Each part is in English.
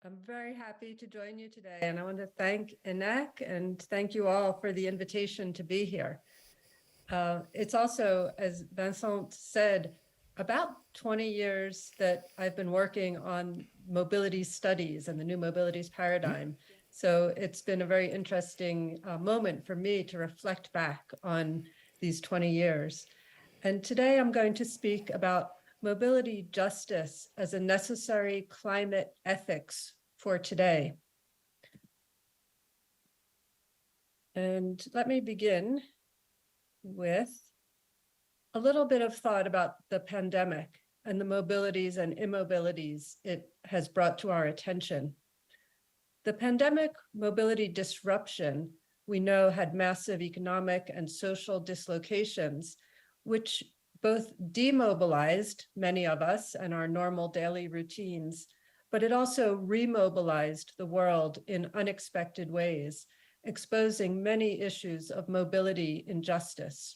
I'm very happy to join you today, and I want to thank ENAC and thank you all for the invitation to be here. It's also, as Vincent said, about 20 years that I've been working on mobility studies and the new mobilities paradigm. So it's been a very interesting moment for me to reflect back on these 20 years. And today I'm going to speak about mobility justice as a necessary climate ethics for today. And let me begin with a little bit of thought about the pandemic and the mobilities and immobilities it has brought to our attention. The pandemic mobility disruption, we know, had massive economic and social dislocations, which both demobilized many of us and our normal daily routines, but it also remobilized the world in unexpected ways, exposing many issues of mobility injustice.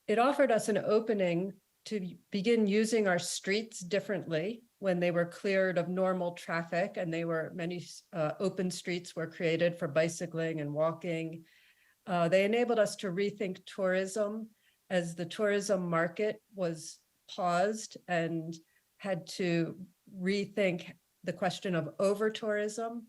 It offered us an opening to begin using our streets differently when they were cleared of normal traffic, and many open streets were created for bicycling and walking. They enabled us to rethink tourism as the tourism market was paused and had to rethink the question of over-tourism.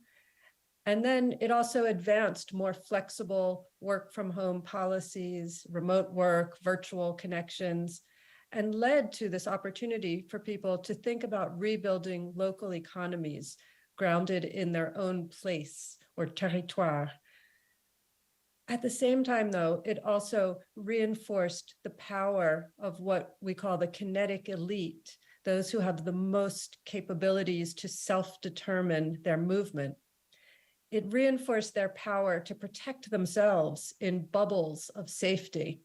And then it also advanced more flexible work from home policies, remote work, virtual connections, and led to this opportunity for people to think about rebuilding local economies grounded in their own place or territoire. At the same time, though, it also reinforced the power of what we call the kinetic elite, those who have the most capabilities to self-determine their movement. It reinforced their power to protect themselves in bubbles of safety,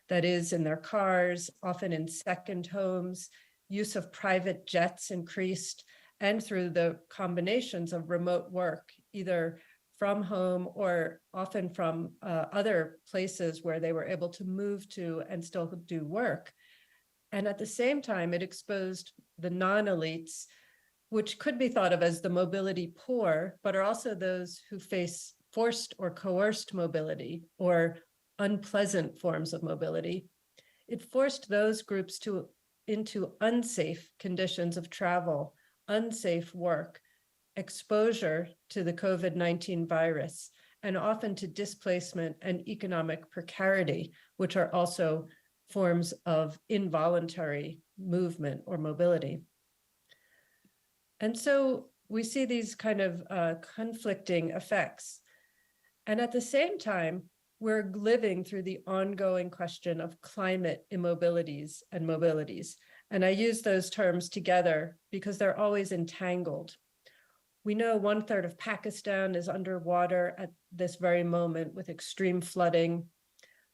that is, in their cars, often in second homes. Use of private jets increased, and through the combinations of remote work, either from home or often from other places where they were able to move to and still do work. And at the same time, it exposed the non-elites, which could be thought of as the mobility poor, but are also those who face forced or coerced mobility or unpleasant forms of mobility. It forced those groups into unsafe conditions of travel, unsafe work, exposure to the COVID-19 virus, and often to displacement and economic precarity, which are also forms of involuntary movement or mobility. And so we see these kind of conflicting effects. And at the same time, we're living through the ongoing question of climate immobilities and mobilities. And I use those terms together because they're always entangled. We know 1/3 of Pakistan is underwater at this very moment with extreme flooding.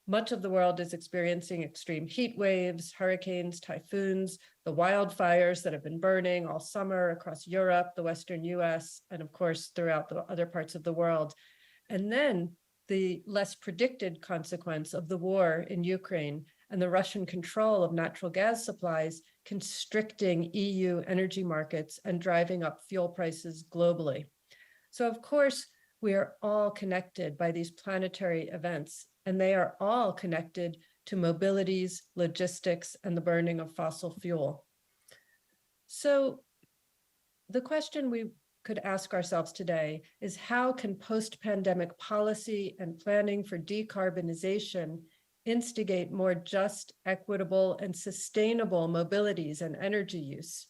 Much of the world is experiencing extreme heat waves, hurricanes, typhoons, the wildfires that have been burning all summer across Europe, the Western US, and of course, throughout the other parts of the world. And then the less predicted consequence of the war in Ukraine and the Russian control of natural gas supplies constricting EU energy markets and driving up fuel prices globally. So of course, we are all connected by these planetary events, and they are all connected to mobilities, logistics, and the burning of fossil fuel. So the question we could ask ourselves today is, how can post-pandemic policy and planning for decarbonization instigate more just, equitable, and sustainable mobilities and energy use?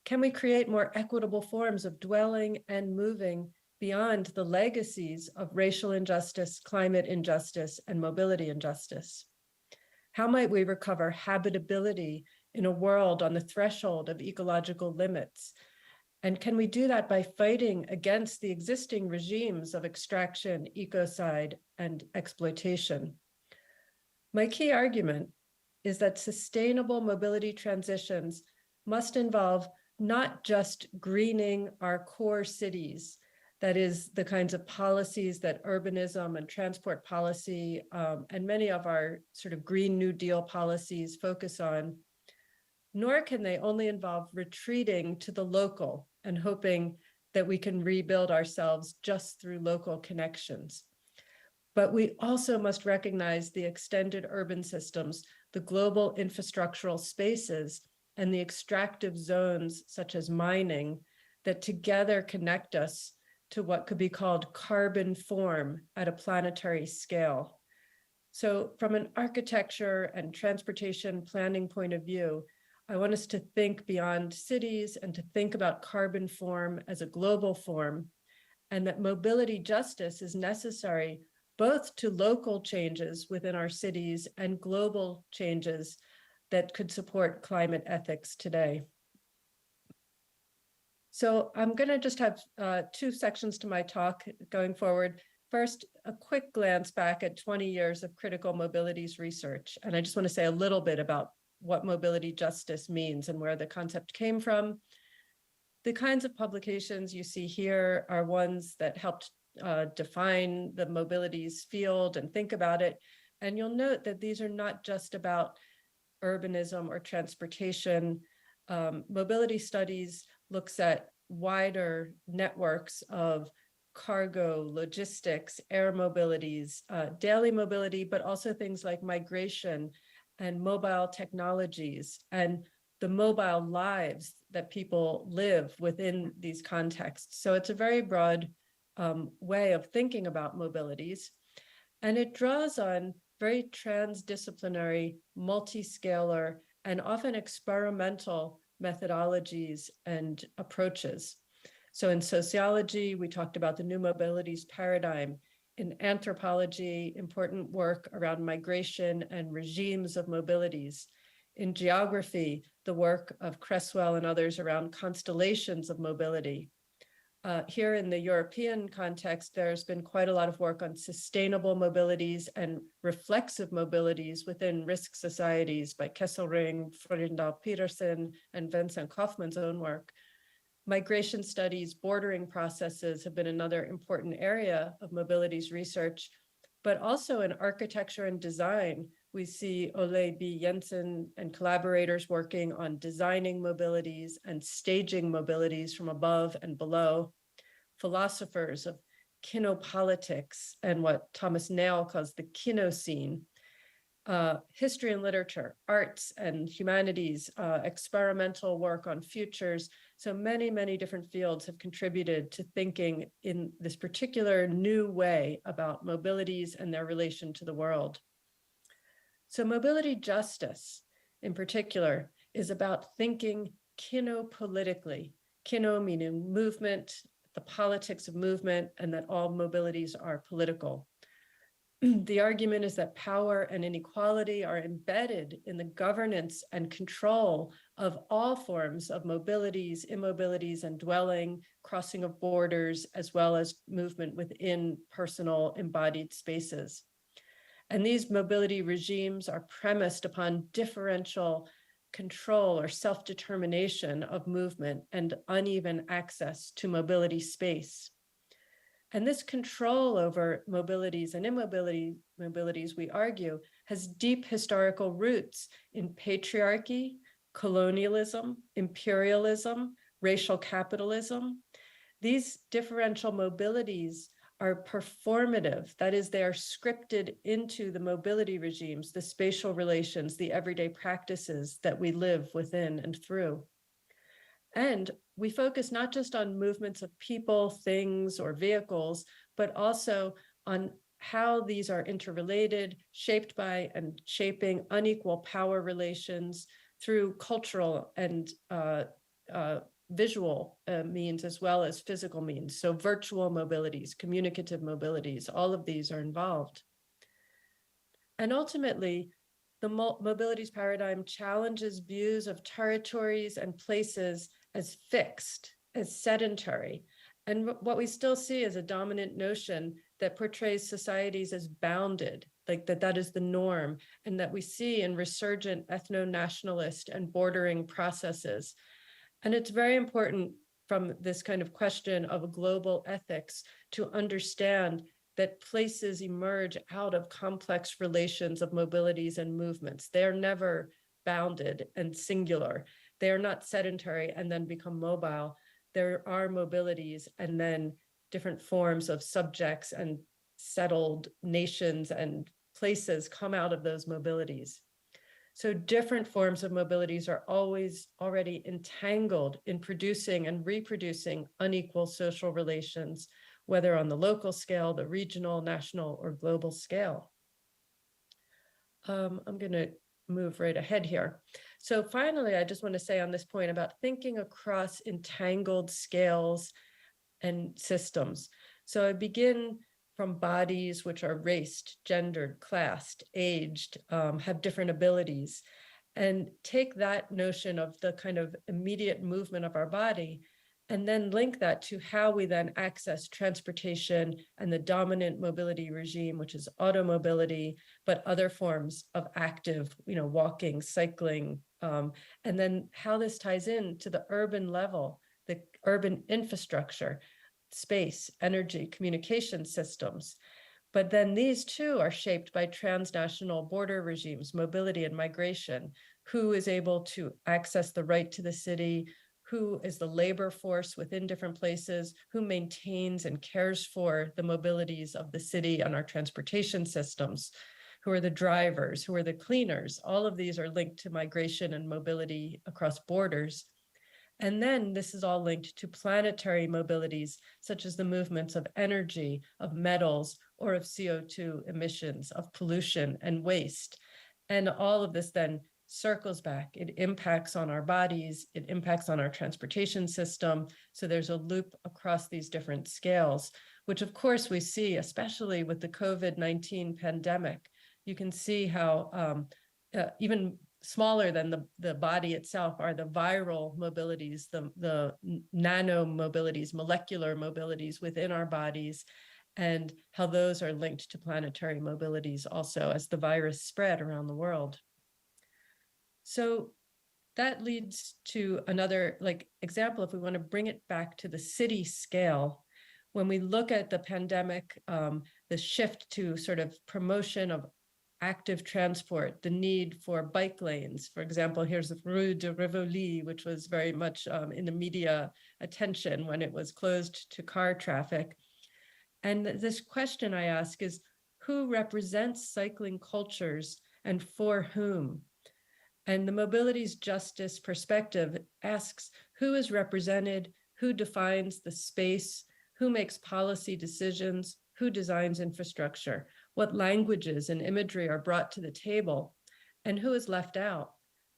Can we create more equitable forms of dwelling and moving beyond the legacies of racial injustice, climate injustice, and mobility injustice? How might we recover habitability in a world on the threshold of ecological limits? And can we do that by fighting against the existing regimes of extraction, ecocide, and exploitation? My key argument is that sustainable mobility transitions must involve not just greening our core cities, that is the kinds of policies that urbanism and transport policy and many of our sort of Green New Deal policies focus on, nor can they only involve retreating to the local and hoping that we can rebuild ourselves just through local connections. But we also must recognize the extended urban systems, the global infrastructural spaces, and the extractive zones such as mining that together connect us to what could be called carbon form at a planetary scale. So from an architecture and transportation planning point of view, I want us to think beyond cities and to think about carbon form as a global form, and that mobility justice is necessary both to local changes within our cities and global changes that could support climate ethics today. So I'm going to just have two sections to my talk going forward. First, a quick glance back at 20 years of critical mobilities research. And I just want to say a little bit about what mobility justice means and where the concept came from. The kinds of publications you see here are ones that helped define the mobilities field and think about it. And you'll note that these are not just about urbanism or transportation. Mobility studies looks at wider networks of cargo, logistics, air mobilities, daily mobility, but also things like migration and mobile technologies and the mobile lives that people live within these contexts. So it's a very broad way of thinking about mobilities. And it draws on very transdisciplinary, multi-scalar, and often experimental methodologies and approaches. So in sociology, we talked about the new mobilities paradigm. In anthropology, important work around migration and regimes of mobilities. In geography, the work of Cresswell and others around constellations of mobility. Here in the European context, there's been quite a lot of work on sustainable mobilities and reflexive mobilities within risk societies by Kesselring, Frindal Peterson, and Vincent Kaufman's own work. Migration studies, bordering processes have been another important area of mobilities research, but also in architecture and design, we see Ole B. Jensen and collaborators working on designing mobilities and staging mobilities from above and below. Philosophers of kinopolitics and what Thomas Nail calls the kinoscene. History and literature, arts and humanities, experimental work on futures. So many, many different fields have contributed to thinking in this particular new way about mobilities and their relation to the world. So mobility justice, in particular, is about thinking kinopolitically. Kino meaning movement, the politics of movement, and that all mobilities are political. The argument is that power and inequality are embedded in the governance and control of all forms of mobilities, immobilities, and dwelling, crossing of borders, as well as movement within personal embodied spaces. And these mobility regimes are premised upon differential control or self-determination of movement and uneven access to mobility space. And this control over mobilities and immobilities, we argue, has deep historical roots in patriarchy, colonialism, imperialism, racial capitalism. These differential mobilities are performative, that is, they are scripted into the mobility regimes, the spatial relations, the everyday practices that we live within and through. And we focus not just on movements of people, things, or vehicles, but also on how these are interrelated, shaped by and shaping unequal power relations through cultural and visual means as well as physical means. So virtual mobilities, communicative mobilities, all of these are involved. And ultimately, the mobilities paradigm challenges views of territories and places as fixed, as sedentary. And what we still see is a dominant notion that portrays societies as bounded, like that is the norm, and that we see in resurgent ethno-nationalist and bordering processes. And it's very important from this kind of question of global ethics to understand that places emerge out of complex relations of mobilities and movements. They are never bounded and singular. They are not sedentary and then become mobile. there are mobilities and then different forms of subjects and settled nations and places come out of those mobilities. So different forms of mobilities are always already entangled in producing and reproducing unequal social relations, whether on the local scale, the regional, national, or global scale. I'm going to move right ahead here. So finally, I just want to say on this point about thinking across entangled scales and systems. So I begin from bodies which are raced, gendered, classed, aged, have different abilities, and take that notion of the kind of immediate movement of our body and then link that to how we then access transportation and the dominant mobility regime, which is automobility, but other forms of active, walking, cycling, and then how this ties in to the urban level, the urban infrastructure, space, energy, communication systems. But then these too are shaped by transnational border regimes, mobility and migration. Who is able to access the right to the city? Who is the labor force within different places? Who maintains and cares for the mobilities of the city and our transportation systems? Who are the drivers? Who are the cleaners? All of these are linked to migration and mobility across borders. And then this is all linked to planetary mobilities, such as the movements of energy, of metals, or of CO2 emissions, of pollution and waste. And all of this then circles back. It impacts on our bodies, it impacts on our transportation system. So there's a loop across these different scales, which of course we see, especially with the COVID-19 pandemic. You can see how even smaller than the body itself are the viral mobilities, the nano mobilities, molecular mobilities within our bodies, and how those are linked to planetary mobilities also as the virus spread around the world. So that leads to another example, if we want to bring it back to the city scale. When we look at the pandemic, the shift to sort of promotion of active transport, the need for bike lanes. For example, here's the Rue de Rivoli, which was very much in the media attention when it was closed to car traffic. And this question I ask is, who represents cycling cultures and for whom? And the mobilities justice perspective asks who is represented, who defines the space, who makes policy decisions, who designs infrastructure, what languages and imagery are brought to the table, and who is left out,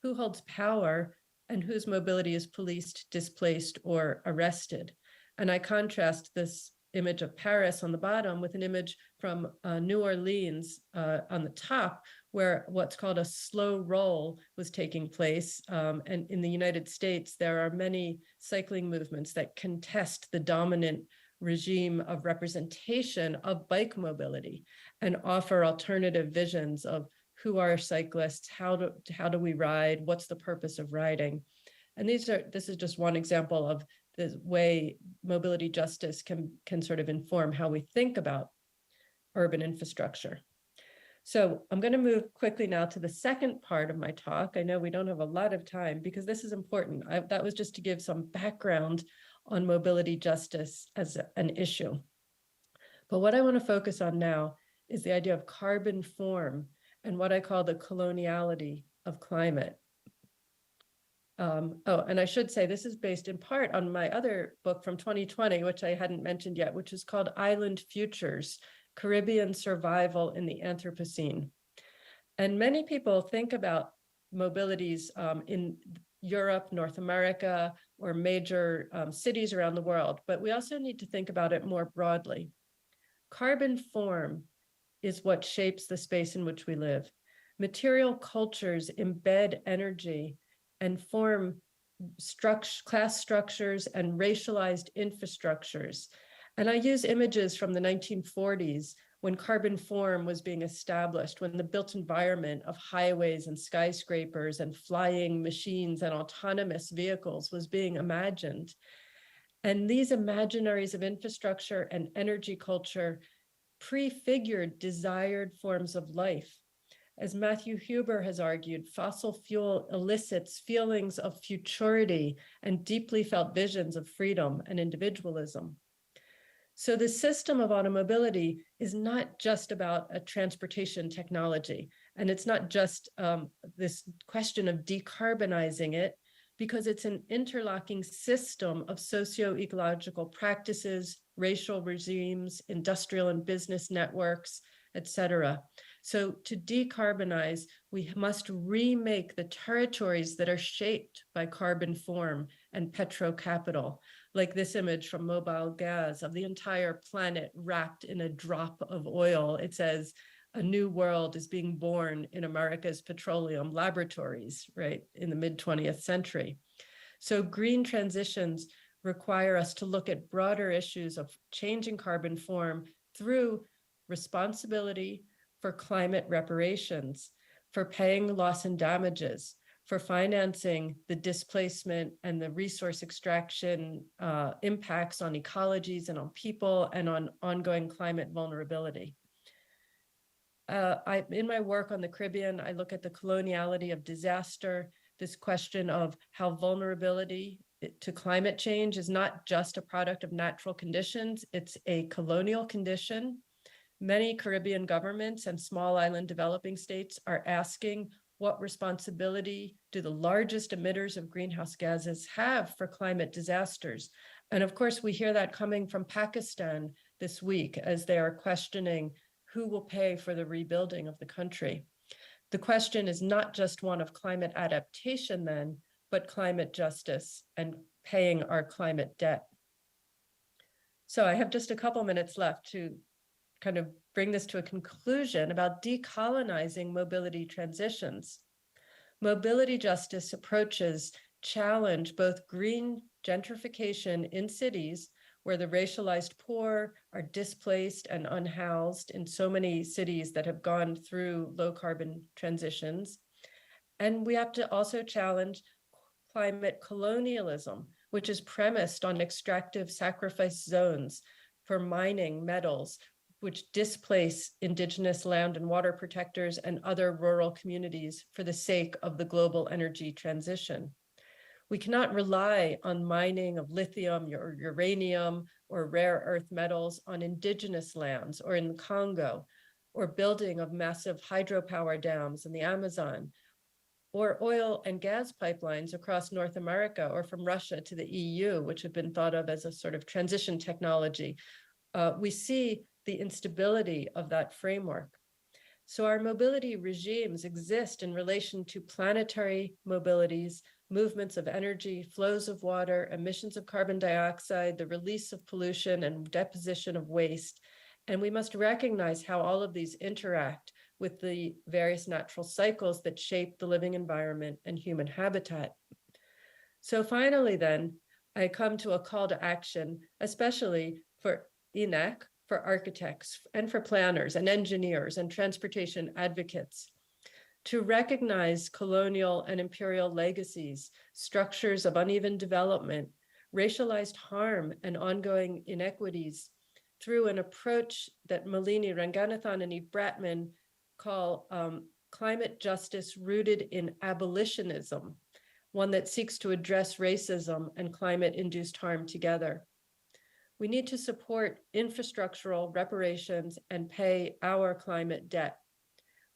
who holds power, and whose mobility is policed, displaced, or arrested. And I contrast this image of Paris on the bottom with an image from New Orleans on the top, where what's called a slow roll was taking place. And in the United States, there are many cycling movements that contest the dominant regime of representation of bike mobility and offer alternative visions of who are cyclists, how do we ride, what's the purpose of riding. And this is just one example of the way mobility justice can sort of inform how we think about urban infrastructure. So I'm going to move quickly now to the second part of my talk. I know we don't have a lot of time because this is important. That was just to give some background on mobility justice as an issue. But what I want to focus on now is the idea of carbon form and what I call the coloniality of climate. And I should say this is based in part on my other book from 2020, which I hadn't mentioned yet, which is called Island Futures, Caribbean Survival in the Anthropocene. And many people think about mobilities in Europe, North America, or major cities around the world, but we also need to think about it more broadly. Carbon form is what shapes the space in which we live. Material cultures embed energy and form class structures and racialized infrastructures. And I use images from the 1940s when carbon form was being established, when the built environment of highways and skyscrapers and flying machines and autonomous vehicles was being imagined. And these imaginaries of infrastructure and energy culture prefigured desired forms of life. As Matthew Huber has argued, fossil fuel elicits feelings of futurity and deeply felt visions of freedom and individualism. So the system of automobility is not just about a transportation technology, and it's not just this question of decarbonizing it, because it's an interlocking system of socio-ecological practices, racial regimes, industrial and business networks, etc. So to decarbonize, we must remake the territories that are shaped by carbon form and petrocapital, like this image from Mobile Gas of the entire planet wrapped in a drop of oil. It says, a new world is being born in America's petroleum laboratories, right, in the mid-20th century. So green transitions require us to look at broader issues of changing carbon form through responsibility for climate reparations, for paying loss and damages, for financing the displacement and the resource extraction impacts on ecologies and on people and on ongoing climate vulnerability. In my work on the Caribbean, I look at the coloniality of disaster, this question of how vulnerability to climate change is not just a product of natural conditions, it's a colonial condition. Many Caribbean governments and small island developing states are asking, what responsibility do the largest emitters of greenhouse gases have for climate disasters? And of course, we hear that coming from Pakistan this week as they are questioning who will pay for the rebuilding of the country. The question is not just one of climate adaptation then, but climate justice and paying our climate debt. So I have just a couple minutes left to kind of bring this to a conclusion about decolonizing mobility transitions. Mobility justice approaches challenge both green gentrification in cities where the racialized poor are displaced and unhoused in so many cities that have gone through low carbon transitions. And we have to also challenge climate colonialism, which is premised on extractive sacrifice zones for mining metals, which displace indigenous land and water protectors and other rural communities for the sake of the global energy transition. We cannot rely on mining of lithium or uranium or rare earth metals on indigenous lands or in the Congo, or building of massive hydropower dams in the Amazon, or oil and gas pipelines across North America or from Russia to the EU, which have been thought of as a sort of transition technology. We see the instability of that framework. So our mobility regimes exist in relation to planetary mobilities, movements of energy, flows of water, emissions of carbon dioxide, the release of pollution and deposition of waste. And we must recognize how all of these interact with the various natural cycles that shape the living environment and human habitat. So finally then, I come to a call to action, especially for ENAC, for architects and for planners and engineers and transportation advocates, to recognize colonial and imperial legacies, structures of uneven development, racialized harm and ongoing inequities through an approach that Malini Ranganathan and Eve Bratman call climate justice rooted in abolitionism, one that seeks to address racism and climate-induced harm together. We need to support infrastructural reparations and pay our climate debt.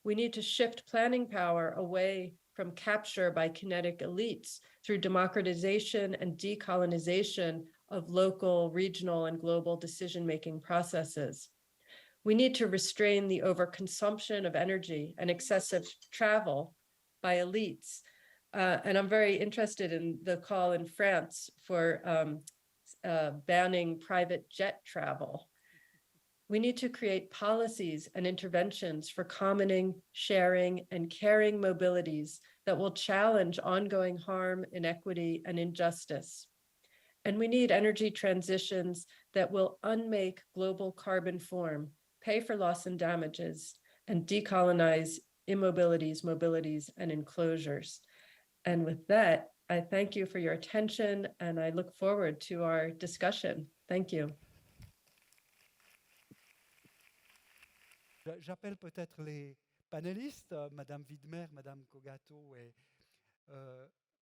We need to shift planning power away from capture by kinetic elites through democratization and decolonization of local, regional, and global decision-making processes. We need to restrain the overconsumption of energy and excessive travel by elites. And I'm very interested in the call in France for banning private jet travel. We need to create policies and interventions for commoning, sharing, and caring mobilities that will challenge ongoing harm, inequity, and injustice. And we need energy transitions that will unmake global carbon form, pay for loss and damages, and decolonize immobilities, mobilities, and enclosures. And with that, I thank you for your attention, and I look forward to our discussion. Thank you. J'appelle peut-être les panélistes, Madame Widmer, Madame Cogato et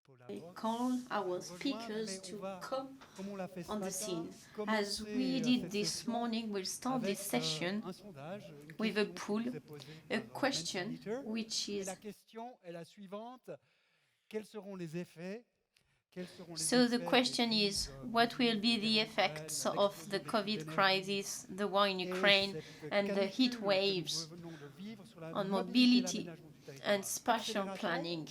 Paula I Vogg, call our rejoindre, speakers mais to on va, come comme on l'a fait ce on the matin, scene. As commencer we did cette this session morning, we'll start avec this session un sondage, une with a question qui poll, nous est posée a par question, Mentimeter. which Et is, la question est la suivante. Quels seront les effets so the des question crises is, what will be Covid, the la guerre en effects Ukraine, of the l'explosion des prix de COVID l'énergie crisis, the war in et Ukraine, cette and the heat canicule que waves nous venons de vivre sur la on mobilité et mobility l'aménagement du and territoire. spatial Accélération, planning?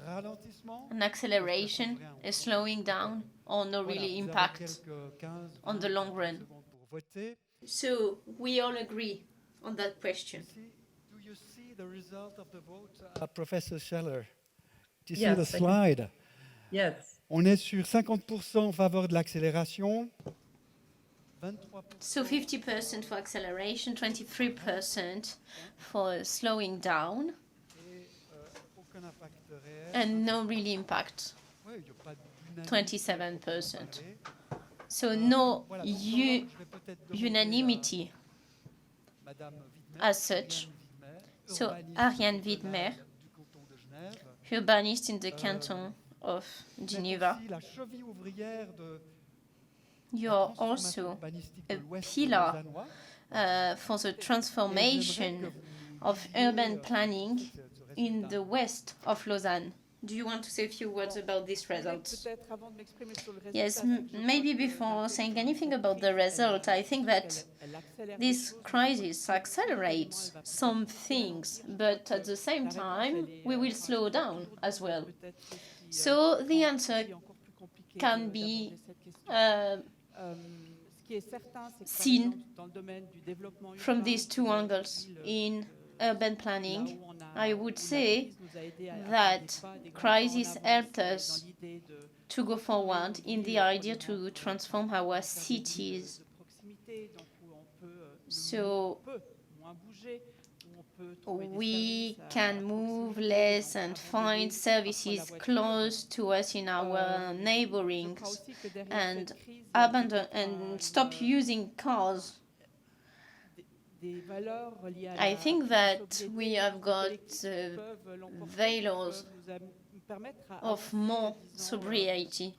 ralentissement, An ou est-ce qu'il y a acceleration, rien a encore? slowing Ok. down, or no Voilà, really vous avez impact quelques 15, on 20, the long 30 run? secondes pour voter. So we all agree on that question. Do you see the result of the vote, Professor Scheller? Do you see Yes, the slide? Yes. On est sur 50% en faveur de l'accélération, 23% So 50% for acceleration, 23% for slowing down, et aucun impact réel. and no really impact, Ouais, il n'y a pas d'unanimité 27%. parler. So no Voilà, donc je vais peut-être demander unanimity Madame Widmer, as such. So Ariane Widmer, du canton de Genève, urbanist in the canton of Geneva, aussi la cheville ouvrière de you're also a pillar for the transformation of urban planning in the west of Lausanne. Do you want to say a few words about this result? Yes, maybe before saying anything about the result, I think that this crisis accelerates some things, but at the same time, we will slow down as well. So the answer can be seen from these two angles. In urban planning, I would say that crisis helped us to go forward in the idea to transform our cities. So we can move less and find services close to us in our neighborings and abandon and stop using cars. I think that we have got values of more sobriety,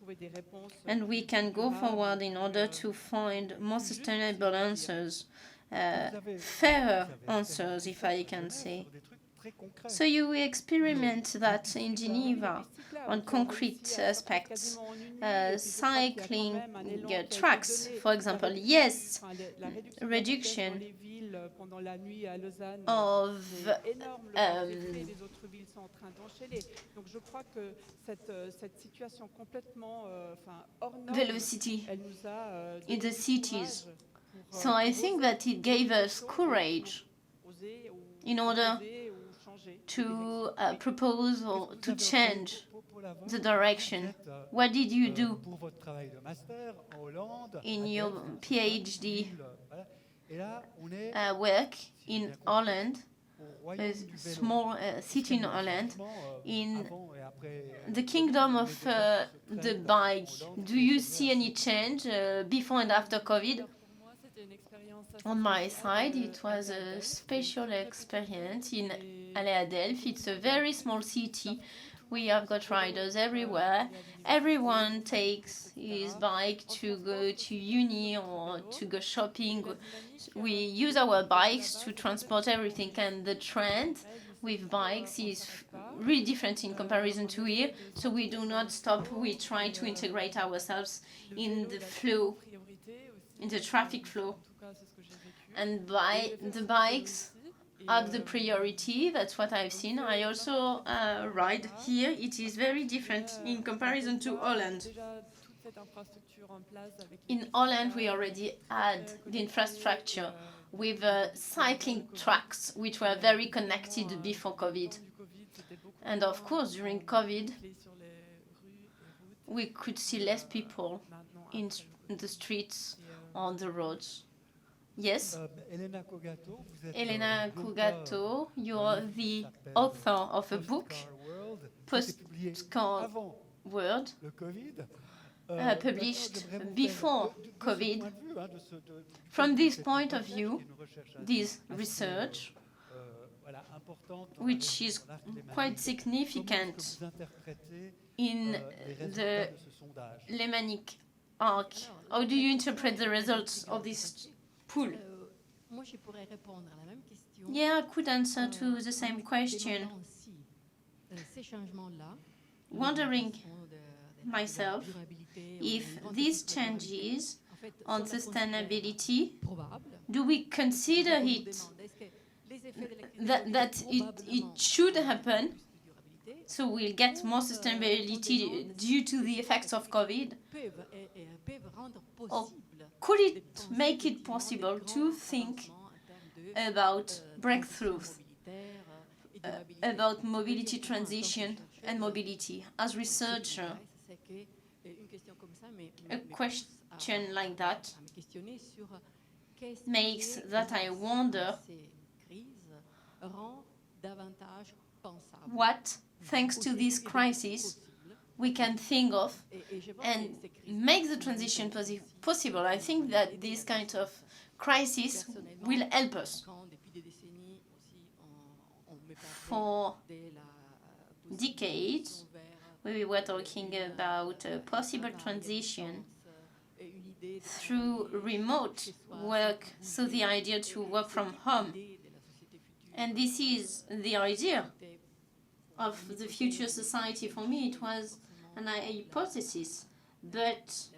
and we can go forward in order to find more sustainable answers, fairer answers, if I can say. So you experiment that in Geneva on concrete aspects, cycling tracks, for example. Yes, reduction of velocity in the cities. So I think that it gave us courage in order to propose or to change the direction. What did you do in your PhD work in Holland, a small city in Holland, in the kingdom of the bike? Do you see any change before and after COVID? On my side, it was a special experience in Adelphi. It's a very small city. We have got riders everywhere. Everyone takes his bike to go to uni or to go shopping. We use our bikes to transport everything, and the trend with bikes is really different in comparison to here. So we do not stop. We try to integrate ourselves in the flow, in the traffic flow. And the bikes have the priority. That's what I've seen. I also ride here. It is very different in comparison to Holland. In Holland, we already had the infrastructure with cycling tracks, which were very connected before COVID. And of course, during COVID, we could see less people in the streets, on the roads. Yes, Elena Cogato, you're the author of a book, Postcard World, published before COVID. From this point of view, this research which is quite significant in the lemanic arc. How do you interpret the results of this pool? Yeah, I could answer to the same question. Wondering myself if these changes on sustainability, do we consider it that it should happen, so we'll get more sustainability due to the effects of COVID? Or could it make it possible to think about breakthroughs, about mobility transition and mobility? As researcher, a question like that makes that I wonder what, thanks to this crisis, we can think of and make the transition possible. I think that this kind of crisis will help us. For decades, we were talking about a possible transition through remote work, so the idea to work from home. And this is the idea of the future society. For me, it was an hypothesis, but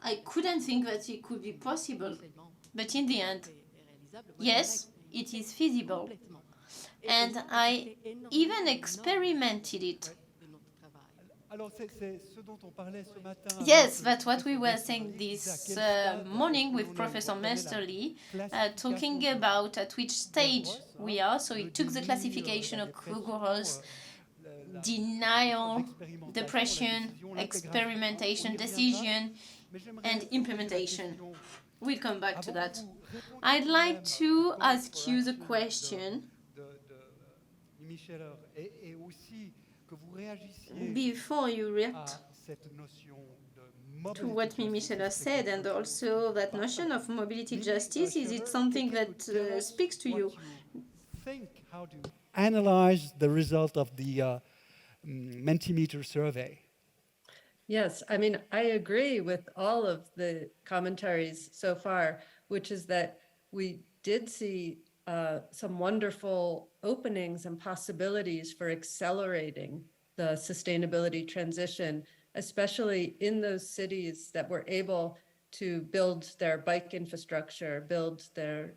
I couldn't think that it could be possible. But in the end, yes, it is feasible. And I even experimented it. Yes, that's what we were saying this morning with Professor Mesterly, talking about at which stage we are. So it took the classification of Kruger's denial, depression, experimentation, decision, and implementation. We'll come back to that. I'd like to ask you the question, before you react to what Mimi Scheller said, and also that notion of mobility justice, is it something that speaks to you? How do you analyze the result of the Mentimeter survey? Yes, I mean, I agree with all of the commentaries so far, which is that we did see some wonderful openings and possibilities for accelerating the sustainability transition, especially in those cities that were able to build their bike infrastructure, build their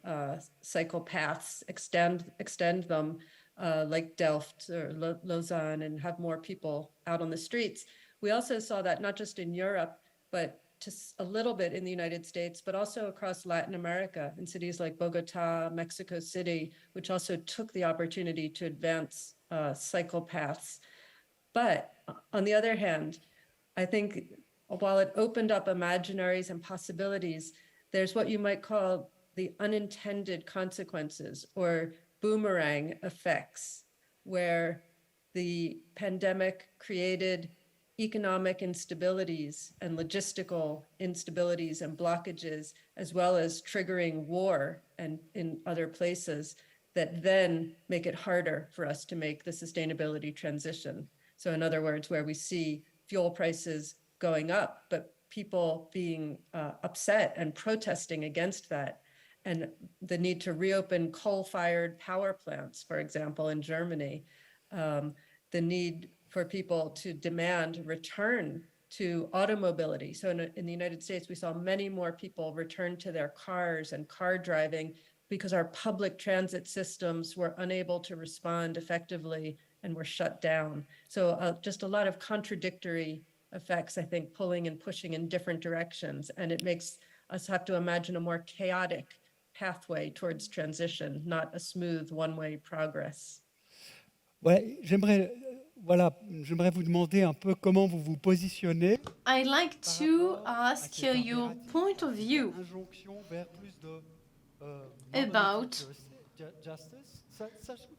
cycle paths, extend them like Delft or Lausanne, and have more people out on the streets. We also saw that not just in Europe, but just a little bit in the United States, but also across Latin America in cities like Bogota, Mexico City, which also took the opportunity to advance cycle paths. But on the other hand, I think while it opened up imaginaries and possibilities, there's what you might call the unintended consequences or boomerang effects, where the pandemic created economic instabilities and logistical instabilities and blockages, as well as triggering war and in other places that then make it harder for us to make the sustainability transition. So in other words, where we see fuel prices going up, but people being upset and protesting against that, and the need to reopen coal-fired power plants, for example, in Germany, the need for people to demand return to automobility. So in the United States, we saw many more people return to their cars and car driving because our public transit systems were unable to respond effectively and were shut down. So just a lot of contradictory effects, I think, pulling and pushing in different directions. And it makes us have to imagine a more chaotic pathway towards transition, not a smooth one-way progress. Ouais, j'aimerais vous demander un peu comment vous vous positionnez. I'd like to ask your point of view about justice. Ça, je trouve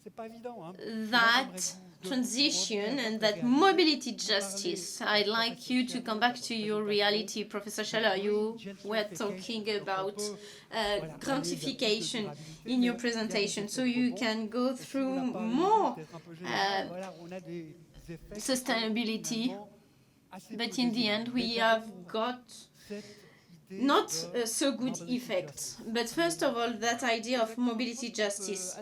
que that transition and that mobility justice. I'd like you to come back to your reality, Professor Scheller. You were talking about grantification in your presentation, so you can go through more sustainability, but in the end we have got not so good effects. But first of all, that idea of mobility justice.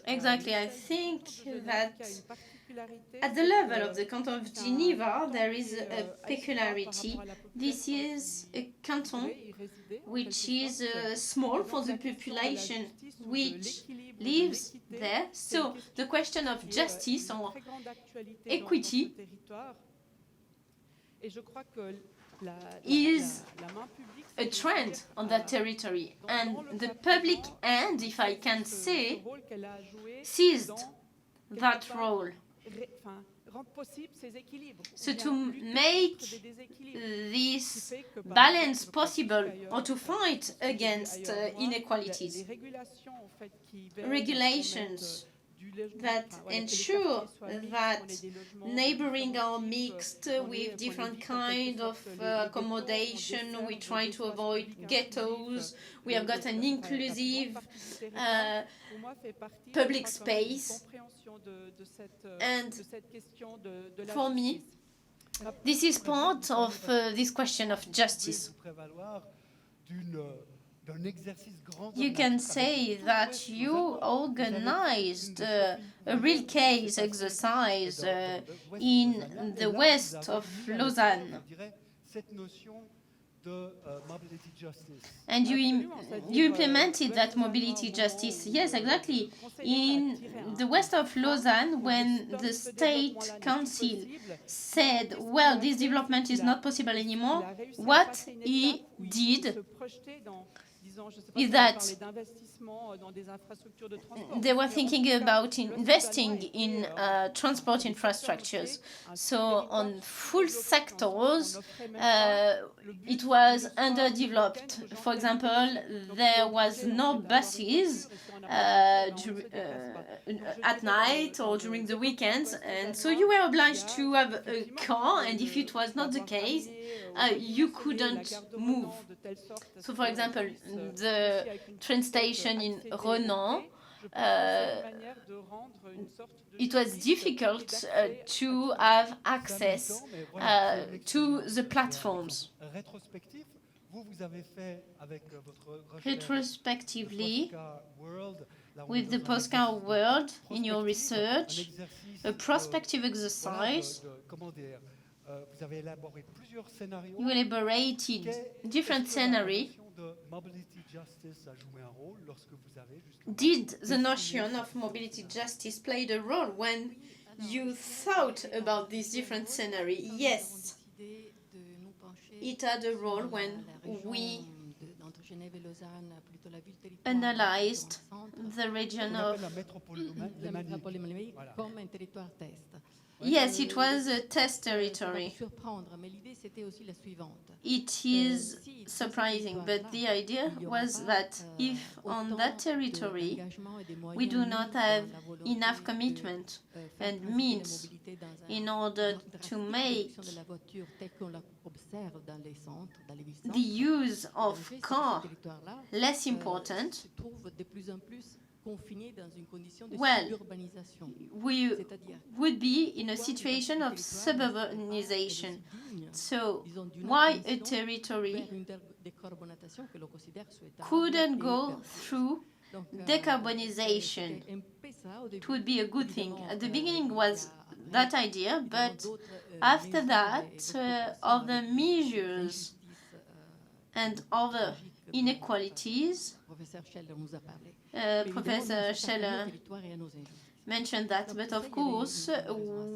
Exactly, I think that at the level of the canton of Geneva there is a peculiarity. This is a canton which is small for the population which lives there. So the question of justice or equity is a trend on that territory, and the public hand, if I can say, seized that role. So to make this balance possible, or to fight against inequalities, regulations that ensure that neighboring are mixed with different kind of accommodation. We try to avoid ghettos. We have got an inclusive public space. And for me, this is part of this question of justice. You can say that you organized a real case exercise in the west of Lausanne. And you implemented that mobility justice. Yes, exactly. In the west of Lausanne, when the state council said, well, this development is not possible anymore, what he did is that they were thinking about investing in transport infrastructures. So on full sectors, it was underdeveloped. For example, there was no buses at night or during the weekends, and so you were obliged to have a car, and if it was not the case, you couldn't move. So for example, the train station in Renan, it was difficult to have access to the platforms. Retrospectively, with the Posca World in your research, a prospective exercise, you elaborated different scenarios. Did the notion of mobility justice play a role when you thought about these different scenarios? Yes, it had a role when we analyzed the region of... Yes, it was a test territory. It is surprising, but the idea was that if on that territory we do not have enough commitment and means in order to make the use of car less important, well, we would be in a situation of suburbanization. So why a territory couldn't go through decarbonization? It would be a good thing. At the beginning was that idea, but after that, other measures and other inequalities. Professor Scheller mentioned that, but of course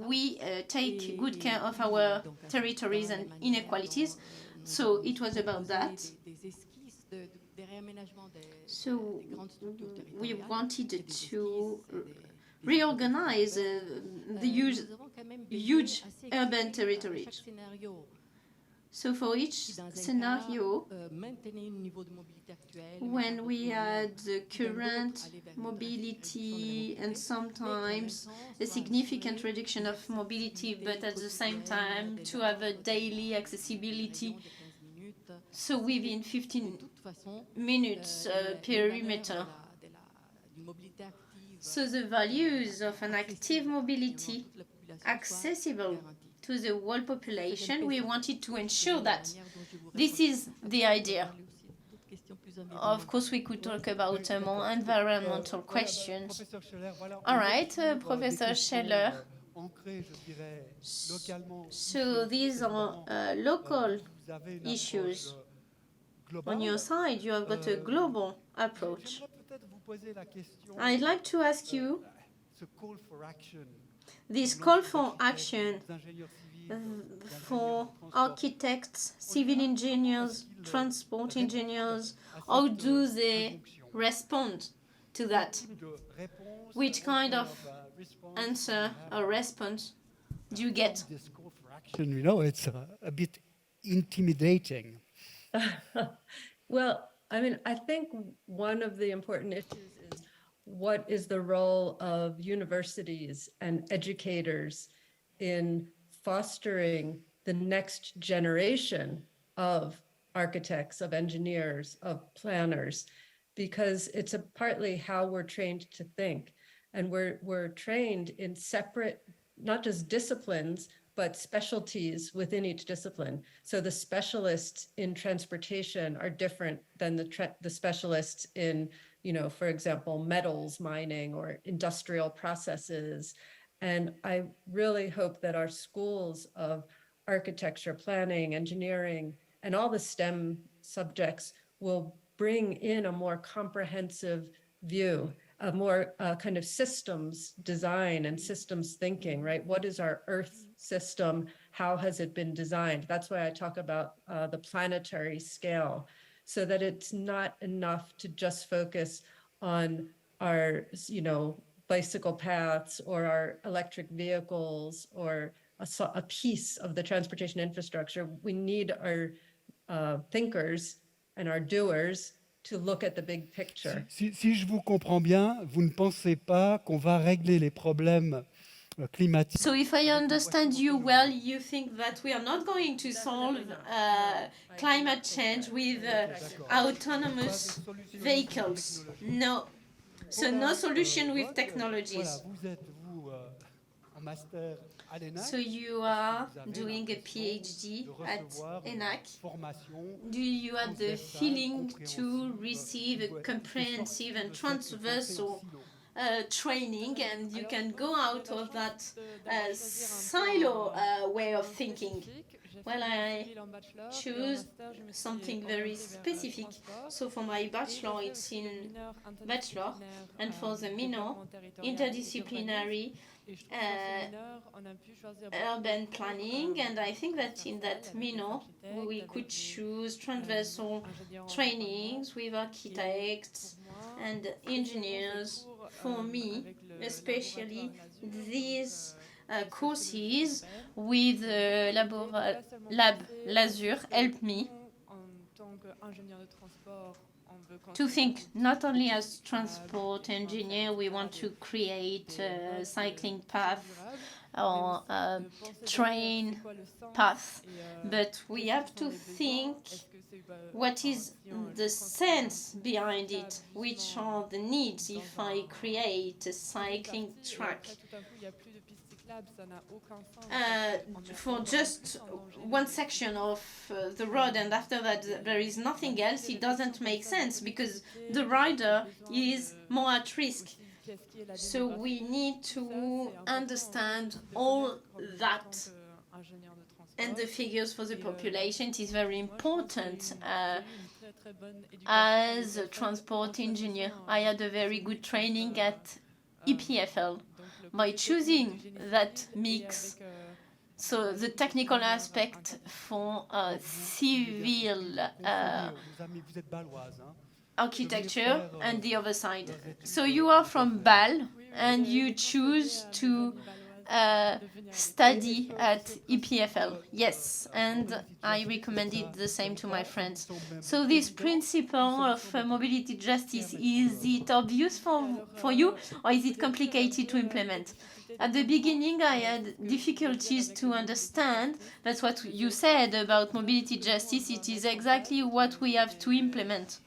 we take good care of our territories and inequalities, so it was about that. So we wanted to reorganize the huge urban territories. So for each scenario, when we had the current mobility and sometimes a significant reduction of mobility, but at the same time to have a daily accessibility, so within 15 minutes perimeter. So the values of an active mobility accessible to the whole population, we wanted to ensure that. This is the idea. Of course, we could talk about more environmental questions. All right, Professor Scheller. So these are local issues. On your side, you have got a global approach. I'd like to ask you this call for action for architects, civil engineers, transport engineers. How do they respond to that? Which kind of answer or response do you get? This call for action, you know, it's a bit intimidating. Well, I mean, I think one of the important issues is what is the role of universities and educators in fostering the next generation of architects, of engineers, of planners, because it's partly how we're trained to think. And we're trained in separate, not just disciplines, but specialties within each discipline. So the specialists in transportation are different than the specialists in, you know, for example, metals mining or industrial processes. And I really hope that our schools of architecture, planning, engineering, and all the STEM subjects will bring in a more comprehensive view, a more kind of systems design and systems thinking, right? What is our Earth system? How has it been designed? That's why I talk about the planetary scale, so that it's not enough to just focus on our, you know, bicycle paths or our electric vehicles or a piece of the transportation infrastructure. We need our thinkers and our doers to look at the big picture. Si je vous comprends bien, vous ne pensez pas qu'on va régler les problèmes climatiques. So if I understand you well, you think that we are not going to solve climate change with autonomous vehicles. No. So no solution with technologies. So you are doing a PhD at ENAC. Do you have the feeling to receive a comprehensive and transversal training, and you can go out of that silo way of thinking? Well, I choose something very specific. So for my bachelor, it's in bachelor, and for the minor, interdisciplinary urban planning. And I think that in that minor, we could choose transversal trainings with architects and engineers. For me, especially these courses with Lab Lazur helped me to think not only as transport engineer. We want to create a cycling path or a train path, but we have to think what is the sense behind it, which are the needs if I create a cycling track for just one section of the road, and after that there is nothing else. It doesn't make sense because the rider is more at risk. So we need to understand all that, and the figures for the population is very important. As a transport engineer, I had a very good training at EPFL. By choosing that mix, so the technical aspect for civil architecture and the other side. So you are from Bâle and you choose to study at EPFL. Yes, and I recommended the same to my friends. So this principle of mobility justice, is it obvious for you, or is it complicated to implement? At the beginning, I had difficulties to understand. That's what you said about mobility justice. It is exactly what we have to implement.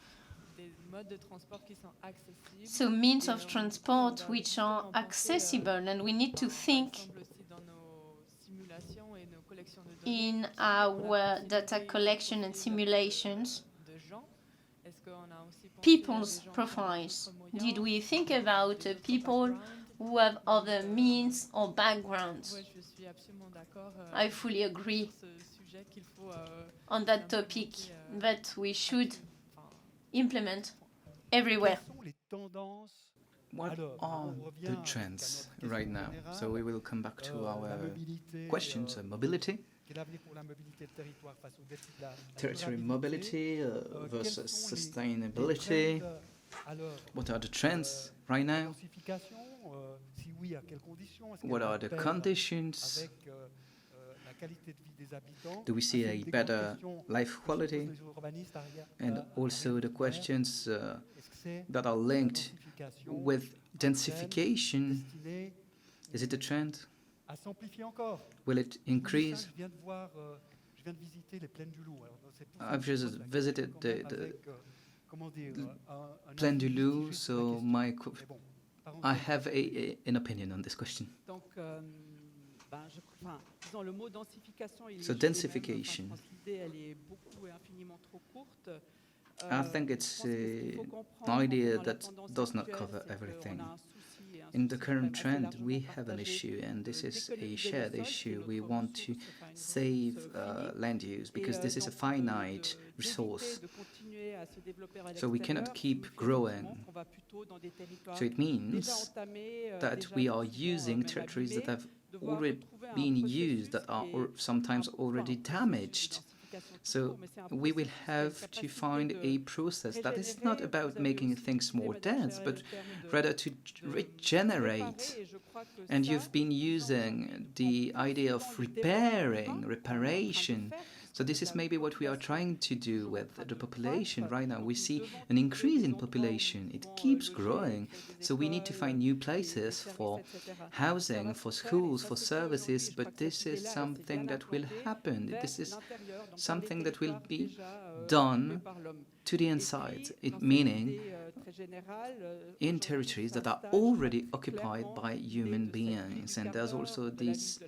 So means of transport which are accessible, and we need to think in our data collection and simulations people's profiles. Did we think about people who have other means or backgrounds? I fully agree on that topic, that we should implement everywhere. What are the trends right now? So we will come back to our questions. Mobility, territory mobility versus sustainability. What are the trends right now? What are the conditions? Do we see a better life quality? And also the questions that are linked with densification. Is it a trend? Will it increase? I've just visited the Plaine du Loup, so I have an opinion on this question. So densification, I think it's an idea that does not cover everything. In the current trend, we have an issue, and this is a shared issue. We want to save land use because this is a finite resource. So we cannot keep growing. So it means that we are using territories that have already been used, that are sometimes already damaged. So we will have to find a process that is not about making things more dense, but rather to regenerate. And you've been using the idea of reparation. So this is maybe what we are trying to do with the population right now. We see an increase in population. It keeps growing. So we need to find new places for housing, for schools, for services. But this is something that will happen. This is something that will be done to the inside, meaning in territories that are already occupied by human beings. And there's also this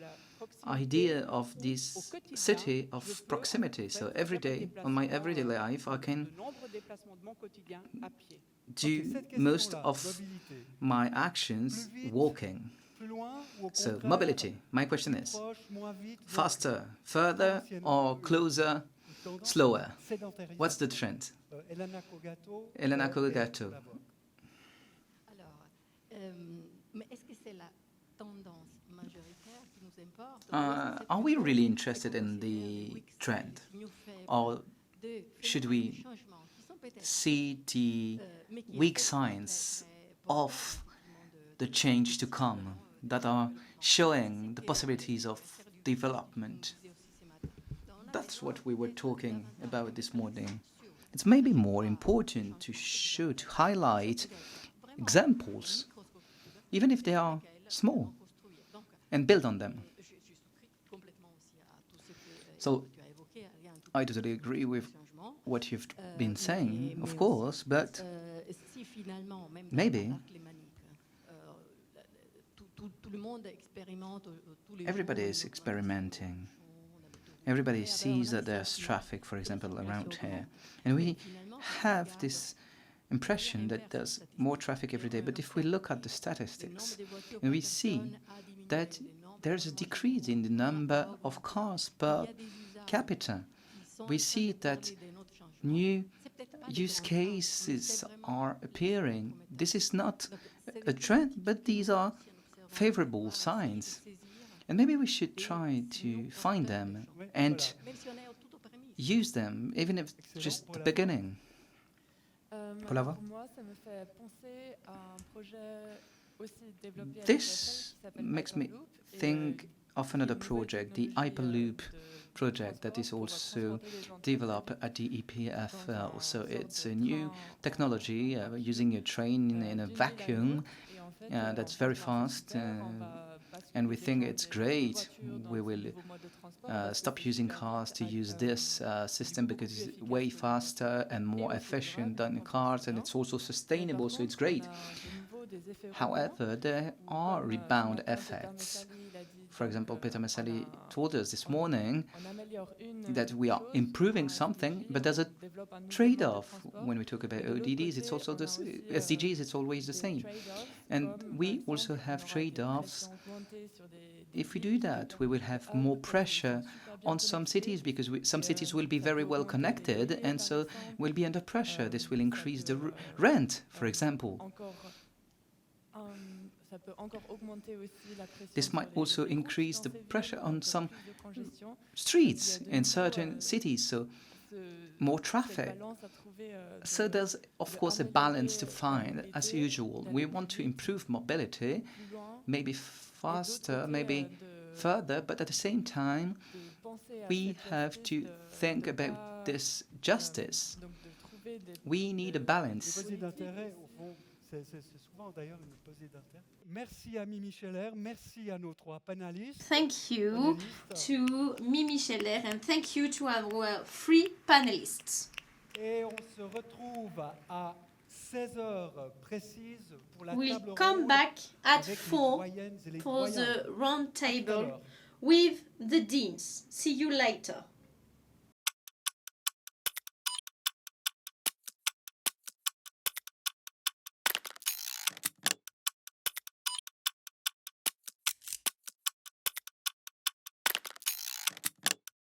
idea of this city of proximity. So every day, on my everyday life, I can do most of my actions walking. So mobility, my question is, faster, further, or closer, slower? What's the trend? Elena Cogato. Are we really interested in the trend? Or should we see the weak signs of the change to come that are showing the possibilities of development? That's what we were talking about this morning. It's maybe more important to highlight examples, even if they are small, and build on them. So I totally agree with what you've been saying, of course, but maybe everybody is experimenting. Everybody sees that there's traffic, for example, around here. And we have this impression that there's more traffic every day. But if we look at the statistics, and we see that there's a decrease in the number of cars per capita. We see that new use cases are appearing. This is not a trend, but these are favorable signs. And maybe we should try to find them and use them, even if it's just the beginning. Paula Vogg? This makes me think of another project, the Hyperloop project that is also developed at the EPFL. So it's a new technology using a train in a vacuum that's very fast, and we think it's great. We will stop using cars to use this system because it's way faster and more efficient than cars, and it's also sustainable, so it's great. However, there are rebound effects. For example, Peter Massali told us this morning that we are improving something, but there's a trade-off. When we talk about ODDs, it's also the SDGs, it's always the same. And we also have trade-offs. If we do that, we will have more pressure on some cities because some cities will be very well connected and so will be under pressure. This will increase the rent, for example. This might also increase the pressure on some streets in certain cities, so more traffic. So there's, of course, a balance to find, as usual. We want to improve mobility, maybe faster, maybe further, but at the same time, we have to think about this justice. We need a balance. Thank you to Mimi Scheller and thank you to our three panelists. We'll come back at 4 for the round table with the deans. See you later.